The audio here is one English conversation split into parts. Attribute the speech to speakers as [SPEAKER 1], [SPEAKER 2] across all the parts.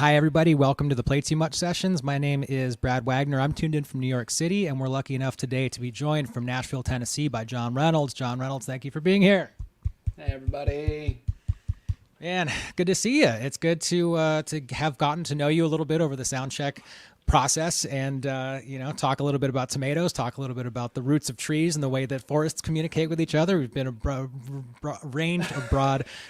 [SPEAKER 1] Hi, everybody. Welcome to the Play Too Much Sessions. My name is Brad Wagner. I'm tuned in from New York City, and we're lucky enough today to be joined from Nashville, Tennessee by Jon Reynolds. Jon Reynolds, thank you for being here.
[SPEAKER 2] Hey, everybody.
[SPEAKER 1] Man, good to see you. It's good to have gotten to know you a little bit over the sound check process, and talk a little bit about tomatoes, talk a little bit about the roots of trees and the way that forests communicate with each other. We've been a broad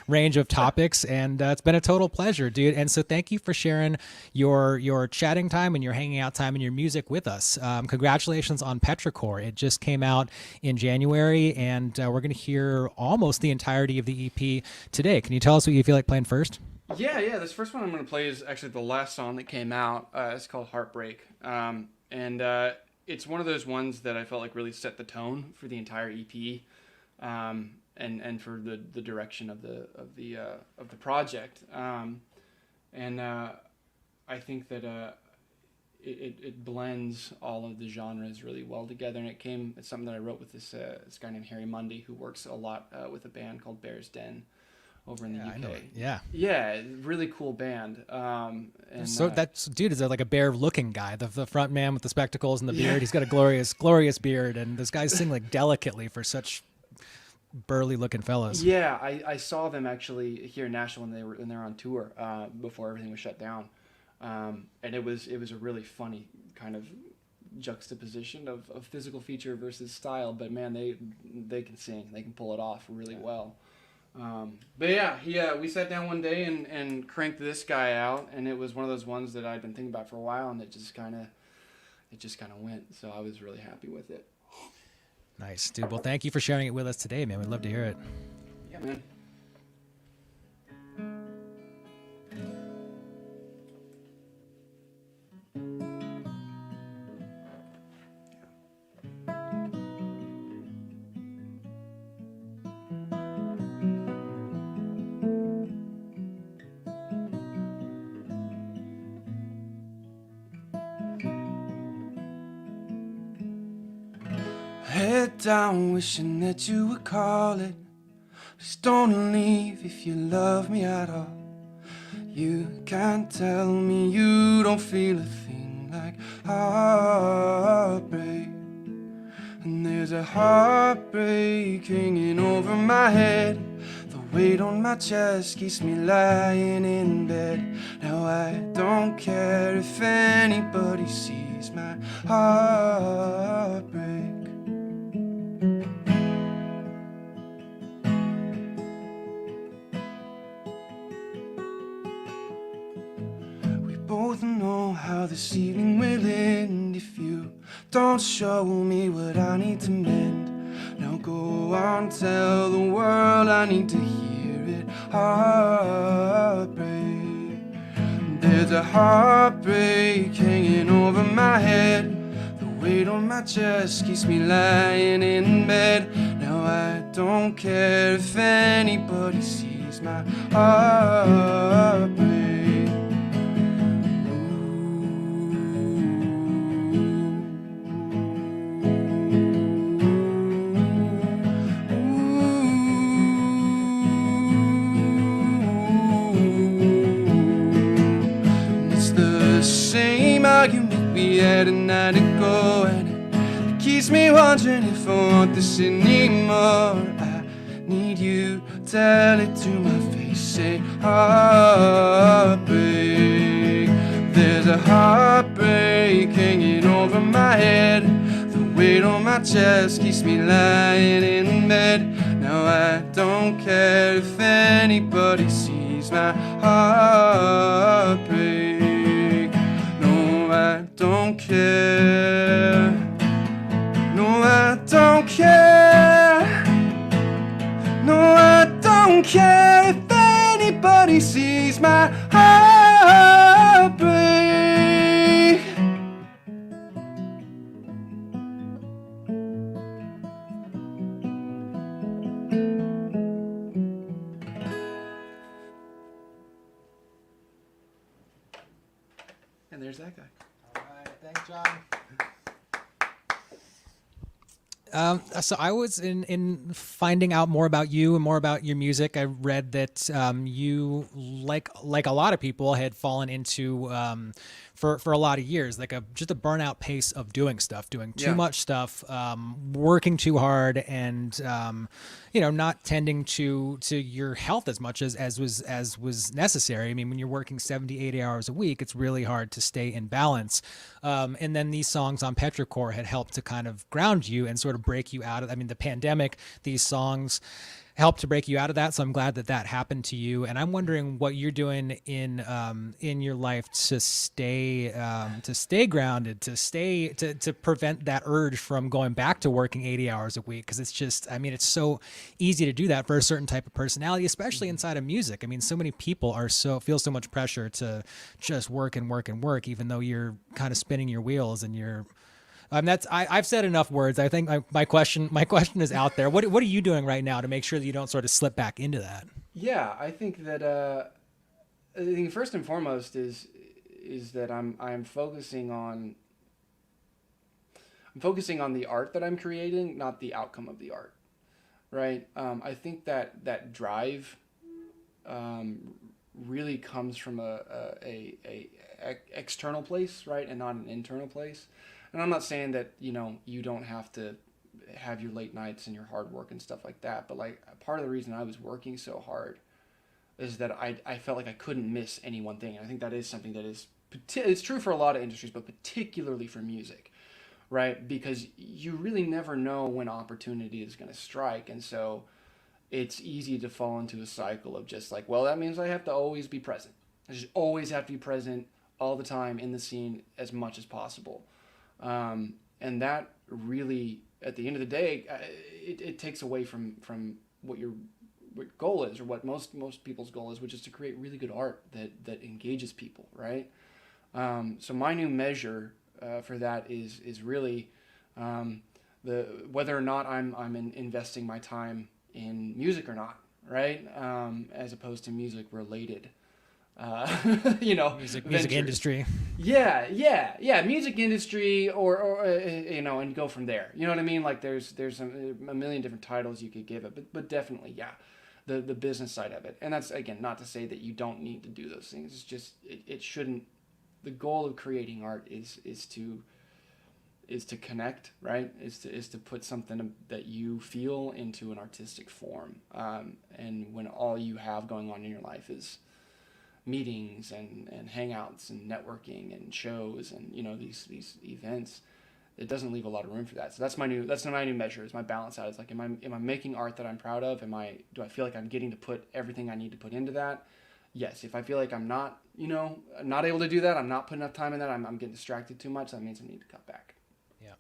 [SPEAKER 1] range of topics, and it's been a total pleasure, dude. And so thank you for sharing your chatting time and your hanging out time and your music with us. Congratulations on Petrichor. It just came out in January, and we're going to hear almost the entirety of the EP today. Can you tell us what you feel like playing first?
[SPEAKER 2] Yeah. This first one I'm going to play is actually the last song that came out. It's called Heartbreak. And it's one of those ones that I felt like really set the tone for the entire EP, and for the direction of the project. I think that it blends all of the genres really well together. And it's something that I wrote with this guy named Harry Mundy, who works a lot with a band called Bear's Den over in the UK.
[SPEAKER 1] I know it. Yeah.
[SPEAKER 2] Yeah, really cool band.
[SPEAKER 1] That's dude is like a bear-looking guy, the front man with the spectacles and the beard. He's got a glorious beard, and those guys sing like delicately for such burly-looking fellas.
[SPEAKER 2] Yeah, I saw them actually here in Nashville when they were on tour before everything was shut down, and it was a really funny kind of juxtaposition of physical feature versus style. But man, they can sing, they can pull it off really well. But yeah, we sat down one day and cranked this guy out, and it was one of those ones that I'd been thinking about for a while, and it just kind of went. So I was really happy with it.
[SPEAKER 1] Nice, dude. Well, thank you for sharing it with us today, man. We'd love to hear it.
[SPEAKER 2] Yeah, man. Head down, wishing that you would call it. Please don't leave if you love me at all. You can't tell me you don't feel a thing like heartbreak. And there's a heartbreak hanging over my head. The weight on my chest keeps me lying in bed. Now I don't care if anybody sees my heartbreak. Both know how this evening will end if you don't show me what I need to mend. Now go on, tell the world I need to hear it. Heartbreak. There's a heartbreak hanging over my head. The weight on my chest keeps me lying in bed. Now I don't care if anybody sees my heartbreak. You make me had a night ago, and it keeps me wondering if I want this anymore. I need you, tell it to my face, say heartbreak. There's a heartbreak hanging over my head. The weight on my chest keeps me lying in bed. Now I don't care if anybody sees my heartbreak. I don't care. No, I don't care. No, I don't care if anybody sees my heartbreak. And there's that guy.
[SPEAKER 1] All right, thanks, Jon. So I was in finding out more about you and more about your music. I read that you, like a lot of people, had fallen into for a lot of years like a just a burnout pace of doing stuff, doing too
[SPEAKER 2] Yeah.
[SPEAKER 1] much stuff, working too hard, and not tending to your health as much as was necessary. I mean, when you're working 70, 80 hours a week, it's really hard to stay in balance. And then these songs on Petrichor had helped to kind of ground you and sort of break you out of, I mean, the pandemic, these songs helped to break you out of that. So I'm glad that that happened to you. And I'm wondering what you're doing in your life to stay grounded, to prevent that urge from going back to working 80 hours a week. Cause it's just, I mean, it's so easy to do that for a certain type of personality, especially inside of music. I mean, so many people feel so much pressure to just work and work and work, even though you're kind of spinning your wheels and you're, I've said enough words. I think my question is out there. What are you doing right now to make sure that you don't sort of slip back into that?
[SPEAKER 2] Yeah, I think that I think first and foremost is that I'm focusing on the art that I'm creating, not the outcome of the art, right? I think that drive really comes from a external place, right, and not an internal place. And I'm not saying that you don't have to have your late nights and your hard work and stuff like that, but like part of the reason I was working so hard is that I felt like I couldn't miss any one thing. And I think that is something that it's true for a lot of industries, but particularly for music, right? Because you really never know when opportunity is going to strike, and so it's easy to fall into a cycle of just like, well, that means I have to always be present. I just always have to be present all the time in the scene as much as possible. And that really, at the end of the day, it takes away from what your goal is, or what most people's goal is, which is to create really good art that engages people, right? So my new measure for that is really the whether or not I'm investing my time in music or not, right? As opposed to music related, uh,
[SPEAKER 1] Music
[SPEAKER 2] ventures.
[SPEAKER 1] industry.
[SPEAKER 2] Yeah. Music industry, or and go from there. You know what I mean? Like there's a million different titles you could give it, but definitely, yeah, the business side of it. And that's again not to say that you don't need to do those things. It's just it shouldn't. The goal of creating art is to connect, right? Is to put something that you feel into an artistic form. And when all you have going on in your life is meetings and hangouts and networking and shows and these events, it doesn't leave a lot of room for that. So that's my new measure, is my balance out. It's like, am I making art that I'm proud of? Do I feel like I'm getting to put everything I need to put into that? Yes. If I feel like I'm not not able to do that, I'm not putting enough time in that, I'm getting distracted too much, that means I need to cut back.
[SPEAKER 1] Yeah.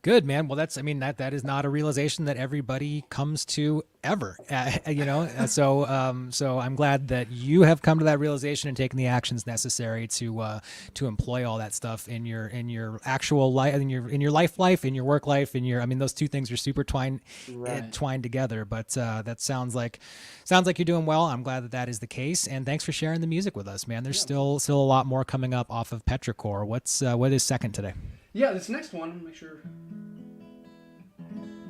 [SPEAKER 1] Good, man. Well, I mean, that is not a realization that everybody comes to ever, so I'm glad that you have come to that realization and taken the actions necessary to employ all that stuff in your actual life, in your life, in your work life, I mean, those two things are super
[SPEAKER 2] Right.
[SPEAKER 1] twined together. But that sounds like you're doing well. I'm glad that that is the case, and thanks for sharing the music with us, man. There's
[SPEAKER 2] Yeah.
[SPEAKER 1] still a lot more coming up off of Petrichor. What is second today?
[SPEAKER 2] Yeah, this next one, make sure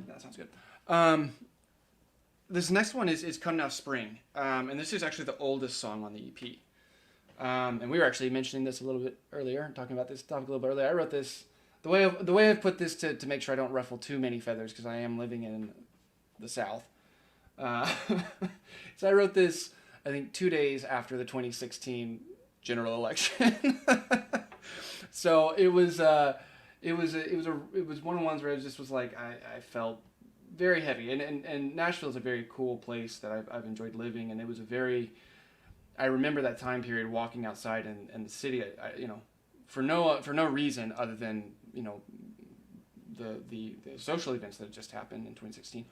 [SPEAKER 2] that sounds good. Um, this next one is Come Now Spring, and this is actually the oldest song on the EP. And we were actually mentioning this a little bit earlier, talking about this topic a little bit earlier. I wrote this the way I've put this to make sure I don't ruffle too many feathers, because I am living in the South. Uh, so I wrote this, I think, 2 days after the 2016 general election. So it was one of the ones where it just was like I felt very heavy, and Nashville is a very cool place that I've enjoyed living, and it was I remember that time period walking outside and the city, for no reason other than the social events that had just happened in 2016,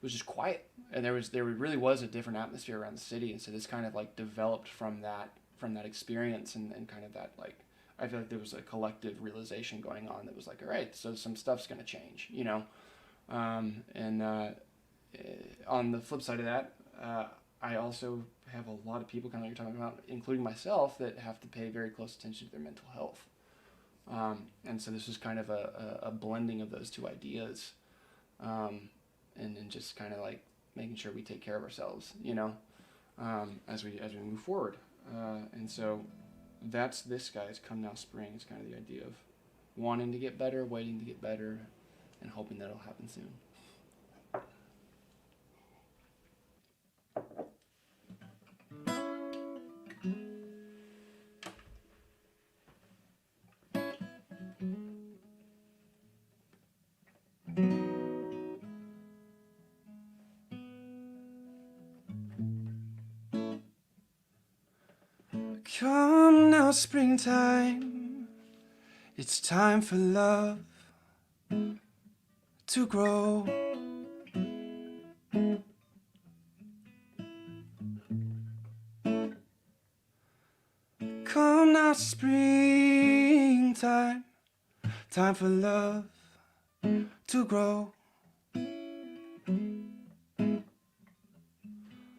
[SPEAKER 2] was just quiet, and there really was a different atmosphere around the city, and so this kind of like developed from that experience, and kind of that, like, I feel like there was a collective realization going on that was like, all right, so some stuff's going to change, and on the flip side of that, I also have a lot of people, kind of like you're talking about, including myself, that have to pay very close attention to their mental health. And so this was kind of a blending of those two ideas and just kind of like making sure we take care of ourselves, as we move forward. And so that's this, guys. Come now, spring is kind of the idea of wanting to get better, waiting to get better, and hoping that'll happen soon. Come now, springtime. It's time for love to grow. Come now, springtime. Time for love to grow.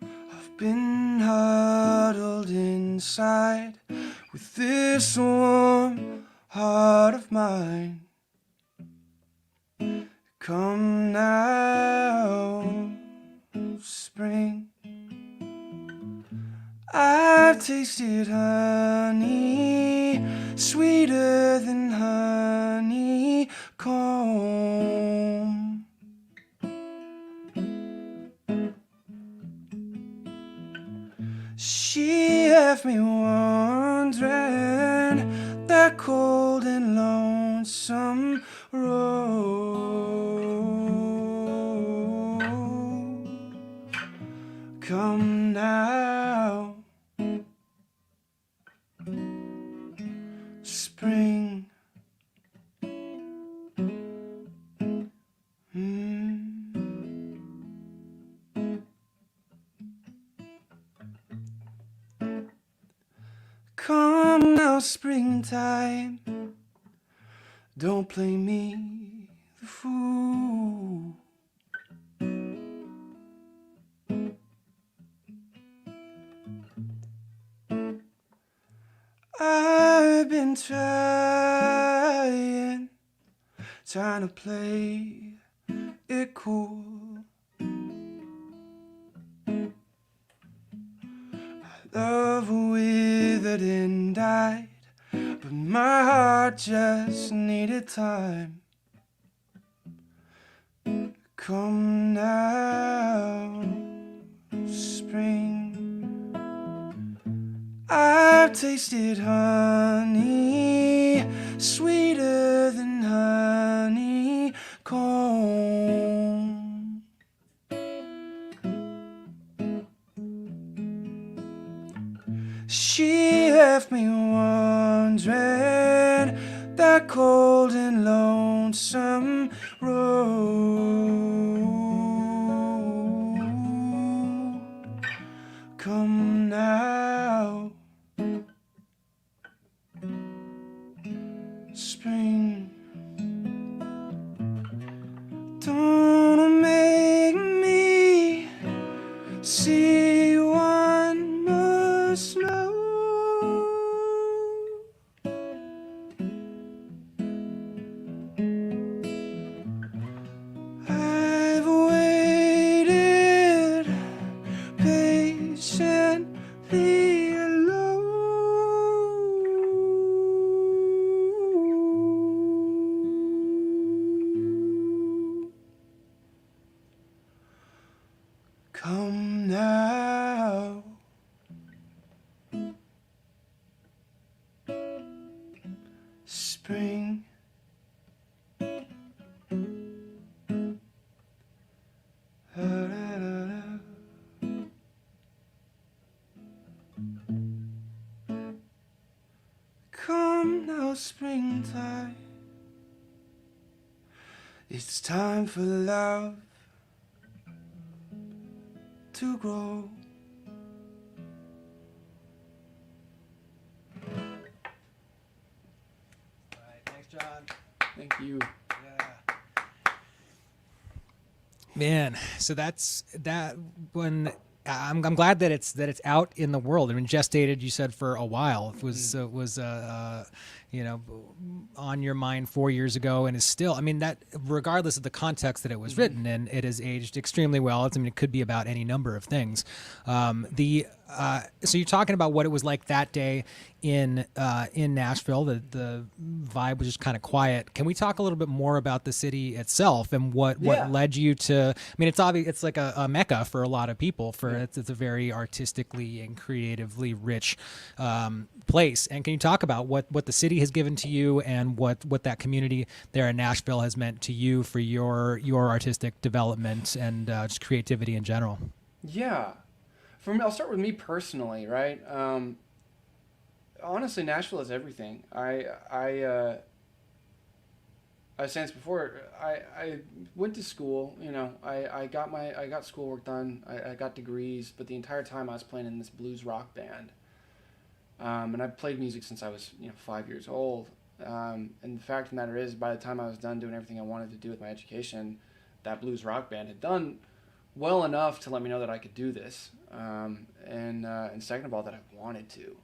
[SPEAKER 2] I've been huddled inside with this warm heart of mine. Come now, spring. I've tasted honey, sweeter than honeycomb. She left me wandering that cold and lonesome road. Come now, spring. Come now, springtime. Don't play me the fool. I've been trying to play it cool. Love withered and died, but my heart just needed time. Come now, spring. I've tasted honey, sweeter than honeycomb. She left me wandering that cold and lonesome road. Come now, spring. Don't make me see one more snow. I've waited patiently alone. Come now, spring. Come now, springtime. It's time for love to grow.
[SPEAKER 1] All right, thanks, Jon.
[SPEAKER 2] Thank you.
[SPEAKER 1] Yeah. Man, so that's that. When I'm glad that it's out in the world. I mean, gestated. You said for a while. It was you know, on your mind 4 years ago and is still, I mean, that regardless of the context that it was written in, it has aged extremely well. I mean, it could be about any number of things. So you're talking about what it was like that day in Nashville. The vibe was just kind of quiet. Can we talk a little bit more about the city itself and what
[SPEAKER 2] Yeah.
[SPEAKER 1] led you to? I mean, it's obvious it's like a mecca for a lot of people. For
[SPEAKER 2] Yeah.
[SPEAKER 1] it's a very artistically and creatively rich place. And can you talk about what the city has given to you and what that community there in Nashville has meant to you for your artistic development and just creativity in general?
[SPEAKER 2] Yeah. For me, I'll start with me personally, right? Honestly, Nashville is everything. I was saying this before. I went to school. You know, I got schoolwork done. I got degrees, but the entire time I was playing in this blues rock band. And I've played music since I was 5 years old. And the fact of the matter is, by the time I was done doing everything I wanted to do with my education, that blues rock band had done well enough to let me know that I could do this. And second of all, that I wanted to.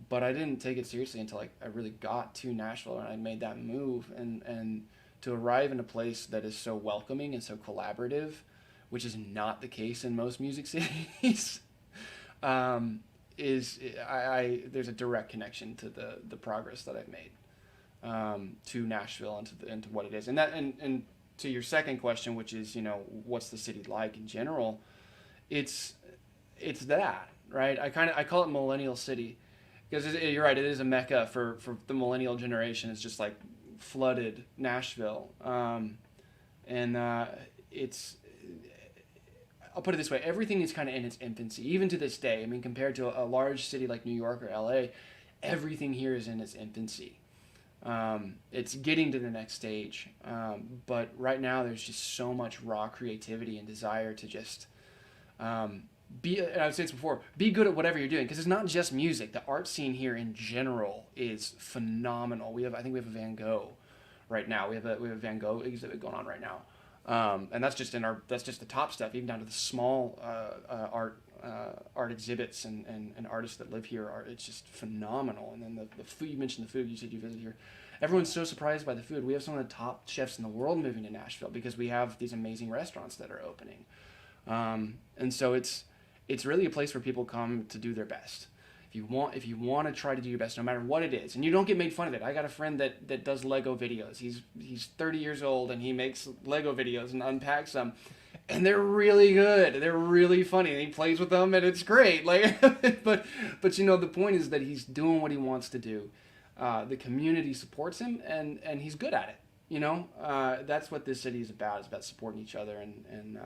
[SPEAKER 2] But I didn't take it seriously until I really got to Nashville and I made that move. And to arrive in a place that is so welcoming and so collaborative, which is not the case in most music cities, there's a direct connection to the progress that I've made to Nashville and to what it is. And to your second question, which is, what's the city like in general? It's that, right? I call it Millennial City because you're right. It is a mecca for the millennial generation. It's just like flooded Nashville, and it's. I'll put it this way: everything is kind of in its infancy, even to this day. I mean, compared to a large city like New York or LA, everything here is in its infancy. It's getting to the next stage, but right now there's just so much raw creativity and desire to just be. And I've said this before: be good at whatever you're doing, because it's not just music. The art scene here in general is phenomenal. I think we have a Van Gogh right now. We have a Van Gogh exhibit going on right now. And that's just the top stuff, even down to the small art exhibits and artists that live here. It's just phenomenal. And then the food, you mentioned the food, you said you visited here. Everyone's so surprised by the food. We have some of the top chefs in the world moving to Nashville because we have these amazing restaurants that are opening. And so it's really a place where people come to do their best. If you want to try to do your best, no matter what it is, and you don't get made fun of it. I got a friend that does Lego videos. He's 30 years old and he makes Lego videos and unpacks them, and they're really good. They're really funny. And he plays with them and it's great. Like, but the point is that he's doing what he wants to do. The community supports him and he's good at it. That's what this city is about. It's about supporting each other, and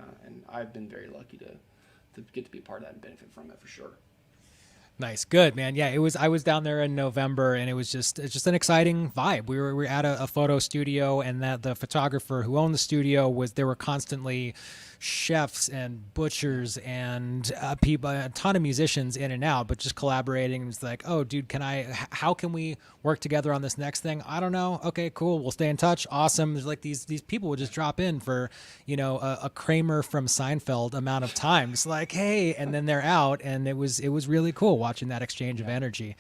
[SPEAKER 2] I've been very lucky to get to be a part of that and benefit from it for sure.
[SPEAKER 1] Nice, good, man. Yeah, it was. I was down there in November, and it's just an exciting vibe. We were at a photo studio, and that the photographer who owned the studio there were constantly chefs and butchers and people, a ton of musicians in and out, but just collaborating. It was like, oh, dude, how can we work together on this next thing? I don't know. Okay, cool. We'll stay in touch. Awesome. There's like these people would just drop in for, a Kramer from Seinfeld amount of time. It's like, hey, and then they're out, and it was really cool watching that exchange of energy.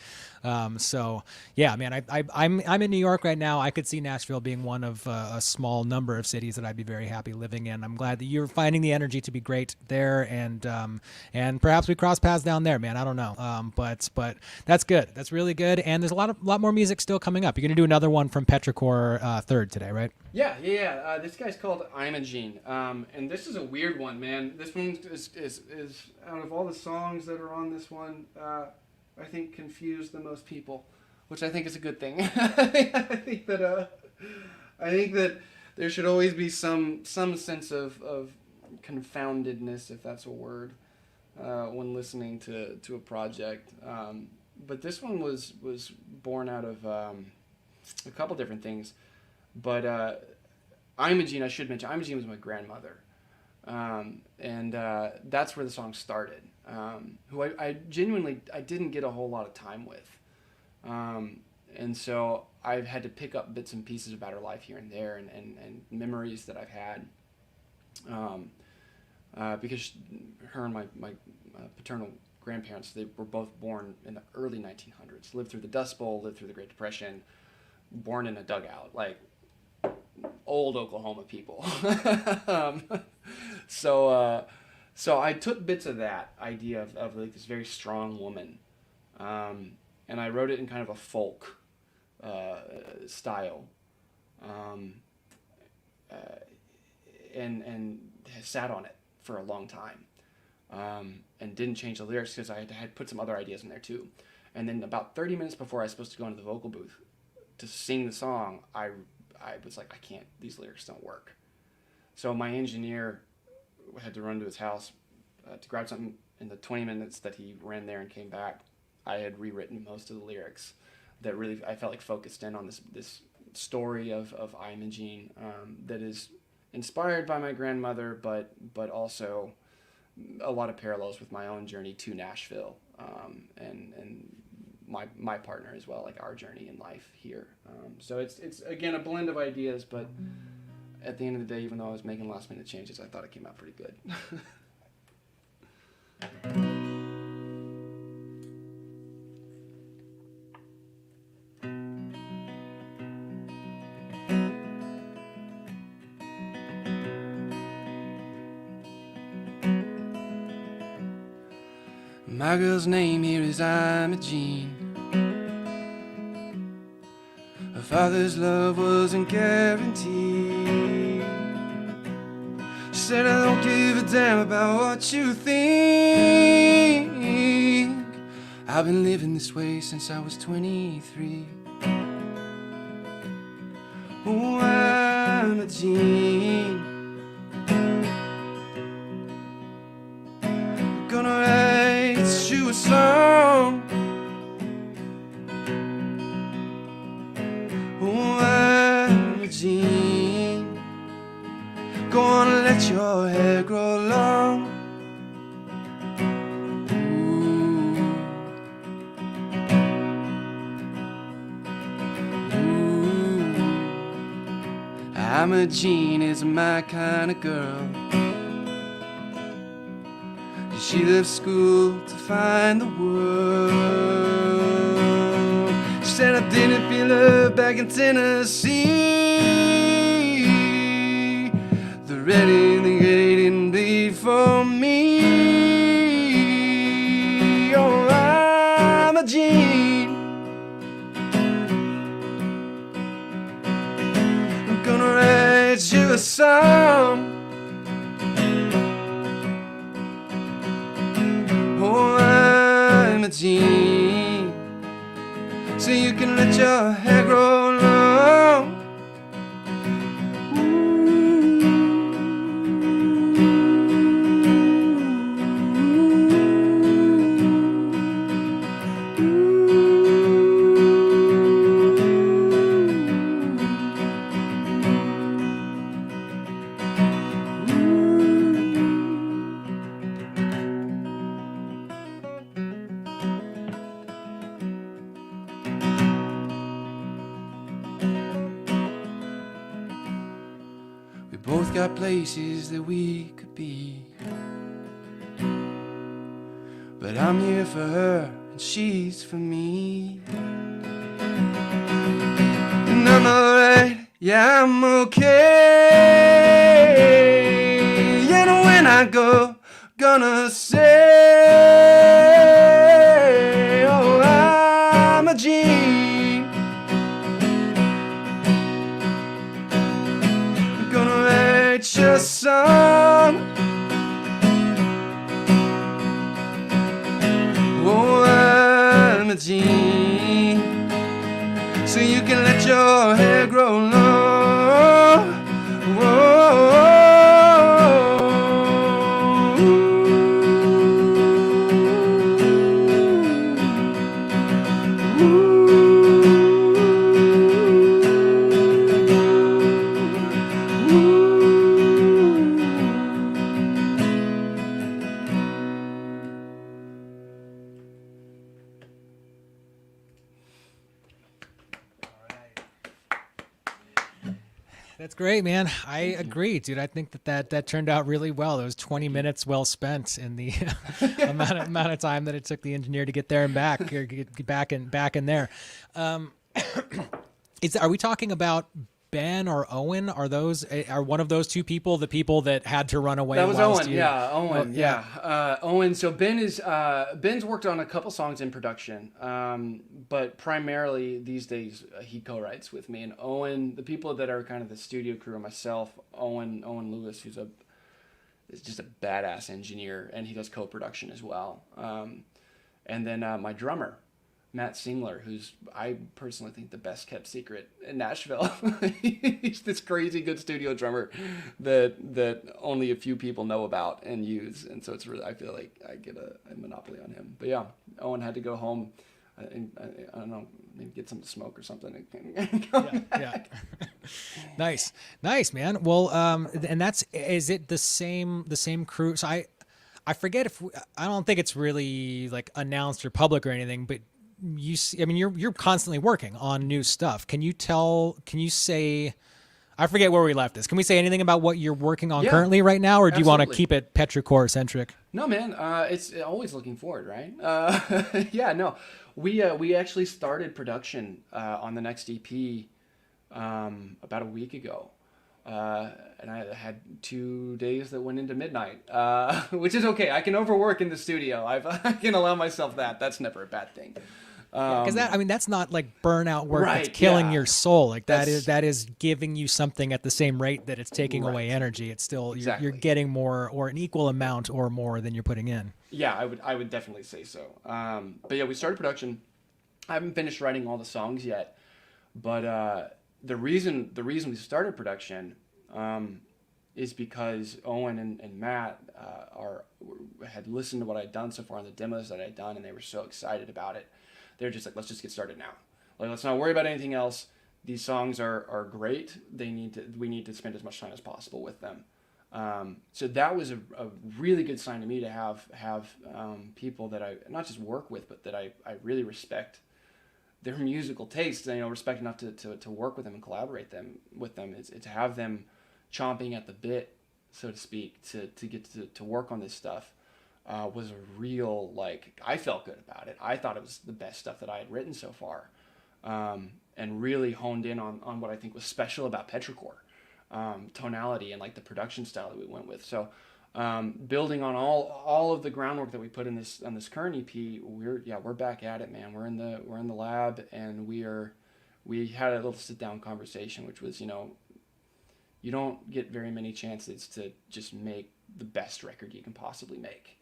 [SPEAKER 1] So yeah, man, I'm in New York right now. I could see Nashville being one of a small number of cities that I'd be very happy living in. I'm glad that you're finding the energy to be great there, and perhaps we cross paths down there, man. I don't know, but that's good. That's really good. And there's a lot more music still coming up. You're gonna do another one from Petrichor third today, right?
[SPEAKER 2] Yeah. This guy's called Imogene, and this is a weird one, man. This one is out of all the songs that are on this one, I think confused the most people, which I think is a good thing. I think that there should always be some sense of confoundedness, if that's a word, when listening to a project. But this one was born out of a couple different things. But Imogene, I should mention, Imogene was my grandmother. And that's where the song started. Who I genuinely didn't get a whole lot of time with. And so I've had to pick up bits and pieces about her life here and there and memories that I've had. Because her and my paternal grandparents, they were both born in the early 1900s, lived through the Dust Bowl, lived through the Great Depression.
[SPEAKER 3] born in a dugout, like old Oklahoma people. um, so I took bits of that idea of like this very strong woman, and I wrote it in kind of a folk style, um, and sat on it for a long time, and didn't change the lyrics because I had put some other ideas in there too. And then about 30 minutes before I was supposed to go into the vocal booth to sing the song, I was like, I can't, these lyrics don't work. So my engineer had to run to his house to grab something. In the 20 minutes that he ran there and came back, I had rewritten most of the lyrics that really I felt like focused in on this story of Imogene, that is inspired by my grandmother, but also a lot of parallels with my own journey to Nashville, and my partner as well, like our journey in life here. So it's again a blend of ideas, but at the end of the day, even though I was making last minute changes, I thought it came out pretty good.
[SPEAKER 2] My girl's name here is Imogene. Her father's love wasn't guaranteed. She said, I don't give a damn about what you think. I've been living this way since I was 23. Oh, Imogene, I'm gonna write you a song. Oh, Imogene, go on and let your hair grow long. Imogene is my kind of girl. She left school to find the world. She said I didn't feel her back in Tennessee. The red in the gate didn't bleed for me. Oh, Imogene, I'm gonna write you a song. Oh, Imogene, so you can let your hair grow long. We both got places that we could be, but I'm here for her and she's for me. And I'm alright, yeah, I'm okay. And when I go, gonna say, oh, Imogene, I'm gonna write your song. Oh, Imogene, so you can let your hair grow long. Whoa.
[SPEAKER 1] That's great, man. I agree, dude. I think that turned out really well. It was 20 minutes well spent in the amount of time that it took the engineer to get there and back, or get back in there. Are we talking about Ben or Owen? Are one of those two people the people that had to run away?
[SPEAKER 3] That was
[SPEAKER 1] whilst
[SPEAKER 3] Owen,
[SPEAKER 1] you?
[SPEAKER 3] yeah,
[SPEAKER 1] Oh,
[SPEAKER 3] Owen,
[SPEAKER 1] yeah.
[SPEAKER 3] yeah, Owen. So Ben's worked on a couple songs in production, but primarily these days he co-writes with me. And Owen, the people that are kind of the studio crew, are myself, Owen Lewis, is just a badass engineer, and he does co-production as well. And then my drummer, Matt Singler, who's I personally think the best kept secret in Nashville. He's this crazy good studio drummer that only a few people know about and use, and so it's really I feel like I get a monopoly on him. But yeah, Owen had to go home. I don't know, maybe get something to smoke or something. And come
[SPEAKER 1] Yeah,
[SPEAKER 3] back.
[SPEAKER 1] yeah. Nice, man. Well, and is it the same crew? So I forget if I don't think it's really like announced or public or anything, but I mean, you're constantly working on new stuff. Can you say, I forget where we left this. Can we say anything about what you're working on
[SPEAKER 3] Yeah,
[SPEAKER 1] currently right now, or do you want to
[SPEAKER 3] absolutely.
[SPEAKER 1] keep it petrichor centric?
[SPEAKER 3] No, man, it's always looking forward, right? Yeah, no, we actually started production on the next EP about a week ago, and I had 2 days that went into midnight, which is okay. I can overwork in the studio. I can allow myself that. That's never a bad thing.
[SPEAKER 1] Yeah, because I mean, that's not like burnout work that's
[SPEAKER 3] Right?
[SPEAKER 1] killing
[SPEAKER 3] Yeah,
[SPEAKER 1] your soul. Like
[SPEAKER 3] that's
[SPEAKER 1] that is giving you something at the same rate that it's taking away
[SPEAKER 3] right.
[SPEAKER 1] energy. It's still you're
[SPEAKER 3] Exactly.
[SPEAKER 1] getting more or an equal amount or more than you're putting in.
[SPEAKER 3] Yeah, I would definitely say so. But yeah, we started production. I haven't finished writing all the songs yet, but the reason we started production is because Owen and Matt had listened to what I'd done so far on the demos that I'd done, and they were so excited about it. They're just like, let's just get started now. Like, let's not worry about anything else. These songs are great. We need to spend as much time as possible with them. So that was a really good sign to me to have people that I not just work with, but that I really respect their musical taste. Respect enough to work with them and collaborate with them. Is to have them chomping at the bit, so to speak, to get to work on this stuff. Was a real, like, I felt good about it. I thought it was the best stuff that I had written so far, and really honed in on what I think was special about Petrichor, tonality and like the production style that we went with. So building on all of the groundwork that we put in this on this current EP, we're back at it, man. We're in the lab, and we had a little sit down conversation, which was, you don't get very many chances to just make the best record you can possibly make.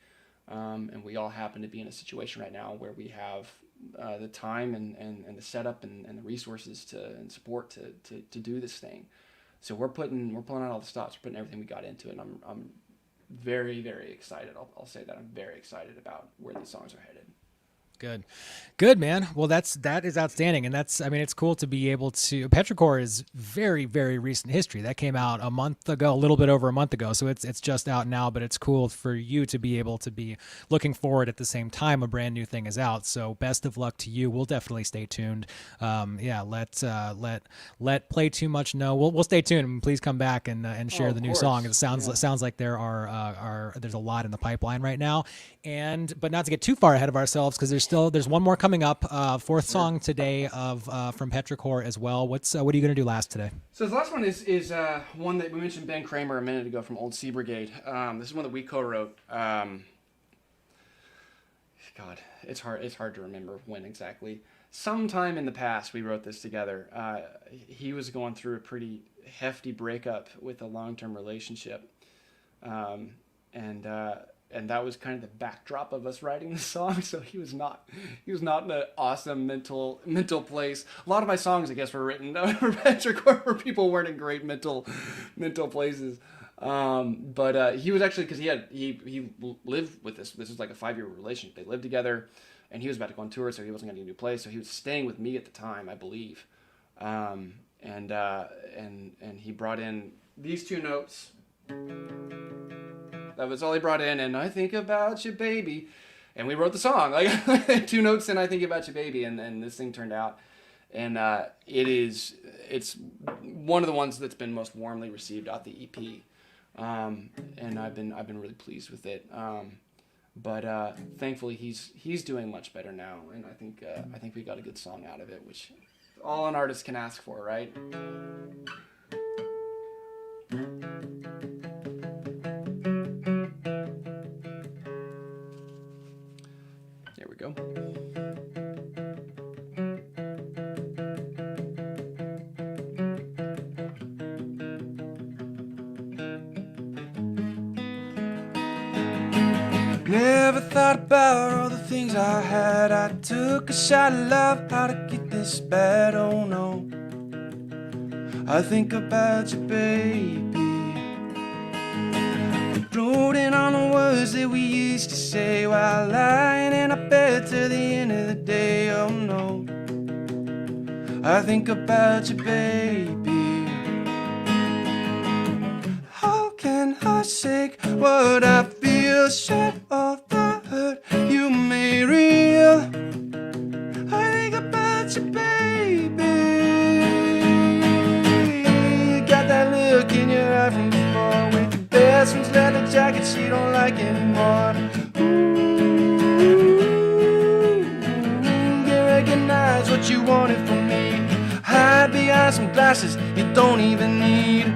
[SPEAKER 3] And we all happen to be in a situation right now where we have the time and the setup and the resources and support to do this thing. So we're pulling out all the stops, we're putting everything we got into it, and I'm very, very excited. I'll say that I'm very excited about where these songs are headed.
[SPEAKER 1] Good, man. Well, that is outstanding, and I mean, it's cool to be able to. Petrichor is very, very recent history. That came out a month ago, a little bit over a month ago, so it's just out now. But it's cool for you to be able to be looking forward at the same time a brand new thing is out. So best of luck to you. We'll definitely stay tuned. Yeah, let Play Too Much know. We'll stay tuned. And please come back and
[SPEAKER 3] Oh,
[SPEAKER 1] share
[SPEAKER 3] of
[SPEAKER 1] the new song. It
[SPEAKER 3] course. Yeah.
[SPEAKER 1] sounds like there's a lot in the pipeline right now, but not to get too far ahead of ourselves because there's one more coming up, fourth song today from Petrichor as well. What are you gonna do last today?
[SPEAKER 3] So the last one is one that we mentioned, Ben Kramer, a minute ago, from Old Sea Brigade. This is one that we co-wrote. God, it's hard to remember when exactly. Sometime in the past, we wrote this together. He was going through a pretty hefty breakup with a long-term relationship, and that was kind of the backdrop of us writing the song. So he was not in an awesome mental place. A lot of my songs, I guess, were written for Petrichor where people weren't in great mental places. But he was actually, because he lived with this. This was like a 5-year relationship. They lived together, and he was about to go on tour, so he wasn't going to a new place. So he was staying with me at the time, I believe. And he brought in these two notes. That was all he brought in, and I think about you, baby. And we wrote the song, like 2 notes, and I think about you, baby. And this thing turned out, and it's one of the ones that's been most warmly received off the EP. And I've been really pleased with it. But thankfully he's doing much better now, and I think we got a good song out of it, which all an artist can ask for, right? There we go.
[SPEAKER 2] Never thought about all the things I had. I took a shot at love, how to get this bad, oh no. I think about you, baby, floating on the words that we used to say while lying in our bed till the end of the day, oh no. I think about you, baby. How can I shake what I feel, shut off the hurt you made real? I think about you, baby. You got that look in your eye from before, with your best friend's leather jacket she don't like anymore. Ooh, you recognize what you wanted from me, hide behind some glasses you don't even need.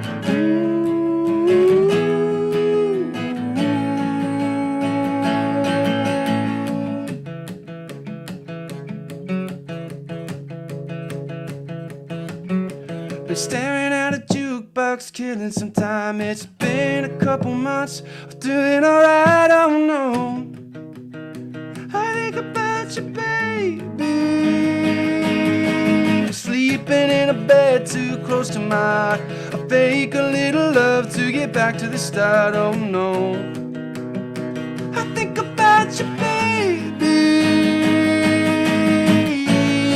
[SPEAKER 2] Been staring at a jukebox, killing some time. It's been a couple months of doing alright, oh no. I think about you, baby, sleeping in a bed too close to my heart. I fake a little love to get back to the start, oh no. I think about you, baby.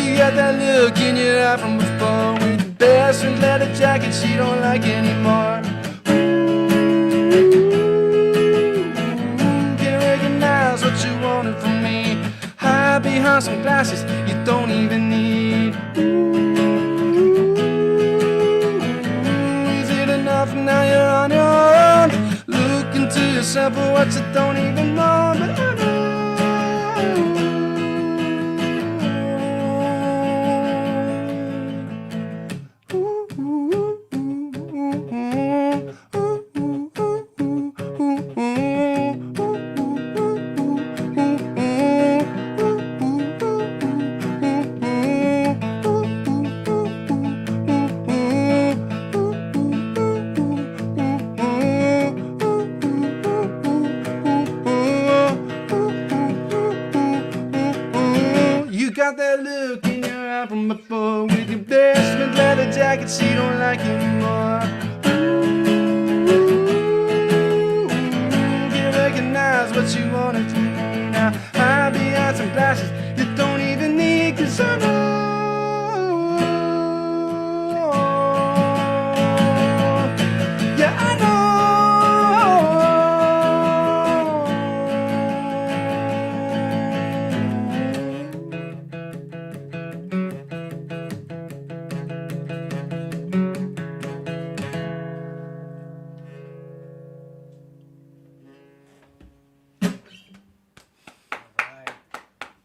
[SPEAKER 2] You got that look in your eye from before, with your best friend's leather jacket she don't like anymore. Ooh, can't recognize what you wanted from me, hide behind some glasses you don't even need. Ooh, is it enough now you're on your own? Look into yourself for what you don't even know, but I know. You got that look in your eye from before, with your best friend's leather jacket she don't like anymore. Ooh, you recognize what you wanted to me now, hide behind some glasses you don't even need, 'cause I know. Yeah, I know.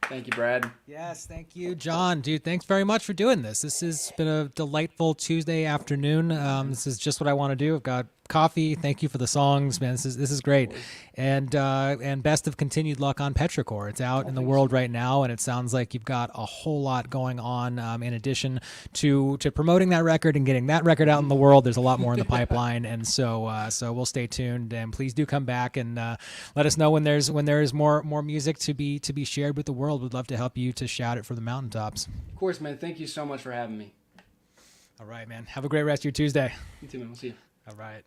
[SPEAKER 3] Thank you, Brad.
[SPEAKER 1] Yes, thank you, John. Dude, thanks very much for doing this. This has been a delightful Tuesday afternoon. This is just what I want to do. I've got coffee. Thank you for the songs, man. This is great. And best of continued luck on Petrichor. It's out in the world right now, and it sounds like you've got a whole lot going on. In addition to promoting that record and getting that record out in the world, there's a lot more in the pipeline. And so we'll stay tuned, and please do come back and let us know when there's more music to be shared with the world. We'd love to help you to shout it from the mountaintops.
[SPEAKER 3] Of course, man. Thank you so much for having me.
[SPEAKER 1] All right, man. Have a great rest of your Tuesday.
[SPEAKER 3] You too, man. We'll see you.
[SPEAKER 1] All right.